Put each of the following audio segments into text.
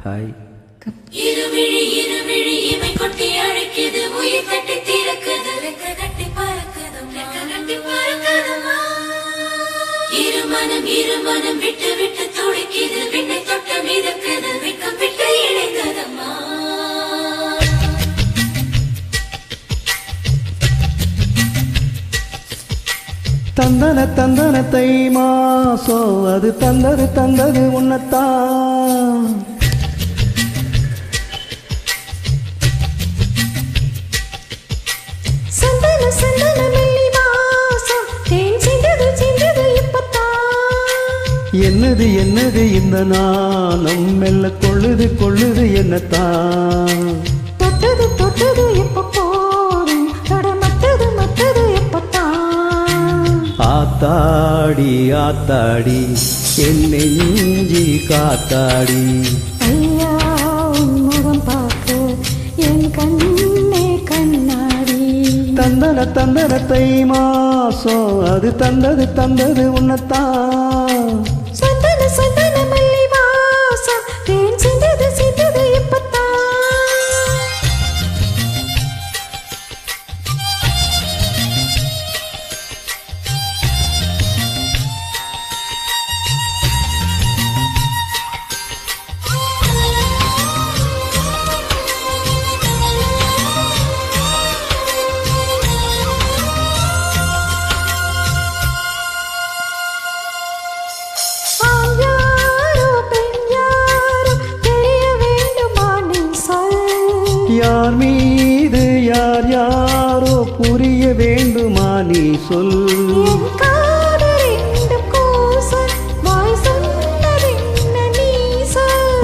Hi. இருவிழி இருவிழி இமை கொட்டி அழைக்குது, உயிர் தட்டி திறக்குது, ரெக்க கட்டி பறக்குதுமா. இருமனம் விட்டு விட்டு துடிக்குது, விண்ணை தொட்ட மிதக்குது, வெக்கம் விட்டு இழைக்குதம்மா. தந்தன தந்தன தை மாசம் அது தந்தது உன்னத்தான். சந்தன சந்தன மெல்லி வாசம் தேன் சிந்தது இப்பத்தான். என்னது இந்த நாணம் மெல்ல கொள்ளுது என்னத்தான். தொட்டது எப்ப போதும் மத்தது எப்பத்தான். ஆத்தாடி என் நெஞ்சி காத்தாடி. ஐயா உன் முகம் பார்க்க என் கண்ணே கண்ணாடி. தந்தன தை மாசம் அது தந்தது உன்னத்தான். சந்தன சந்தன மல்லி வாசம் தேன் சிந்தது இப்பத்தான். யார் மீது யாரோ புரிய வேண்டுமா நீ சொல்.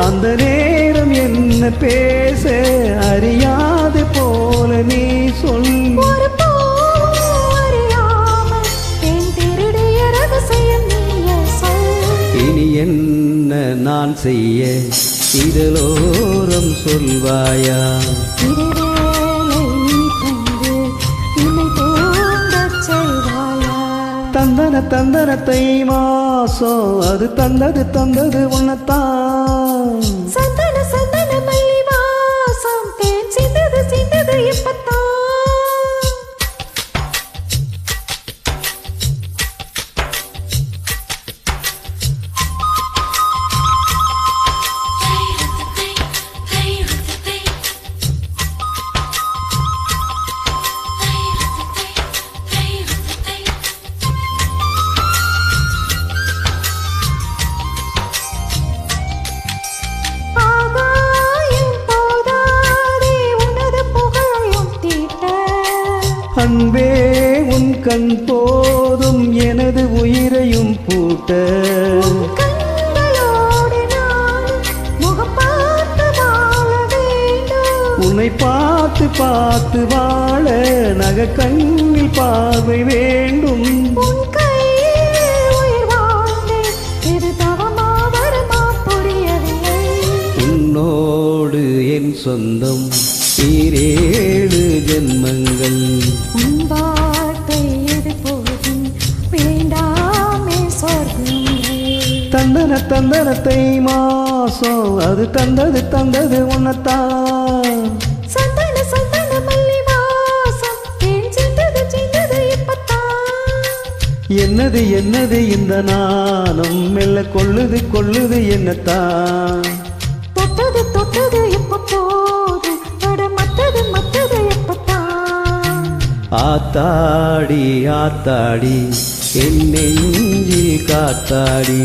அந்த நேரம் என்ன பேச அறியாது போல நீ சொல். இனி என்ன நான் செய்ய இதழோரம் சொல்வாயா. தந்தன தை மாசம் அது தந்தது உன்னத்தான். சந்தன சந்தன மல்லி வாசம் தேன் சிந்தது இப்பத்தான். அன்பே உன் கண் போதும் எனது உயிரையும் பூட்ட. உன்னை பார்த்து வாழ நக கண்ணில் பார்வை வேண்டும். உன்னோடு என் சொந்தம் ஈரேழு ஜென்மங்கள். தந்தன தை மாசம் அது தந்தது உன்னத்தான். சந்தன சந்தன மல்லி வாசம் தேன் சிந்தது இப்பத்தான். என்னது இந்த நாணம் மெல்ல கொள்ளுது என்னத்தான். தொட்டது எப்ப போதும் மத்தது எப்பத்தான். ஆத்தாடி என் நெஞ்சில் காத்தாடி.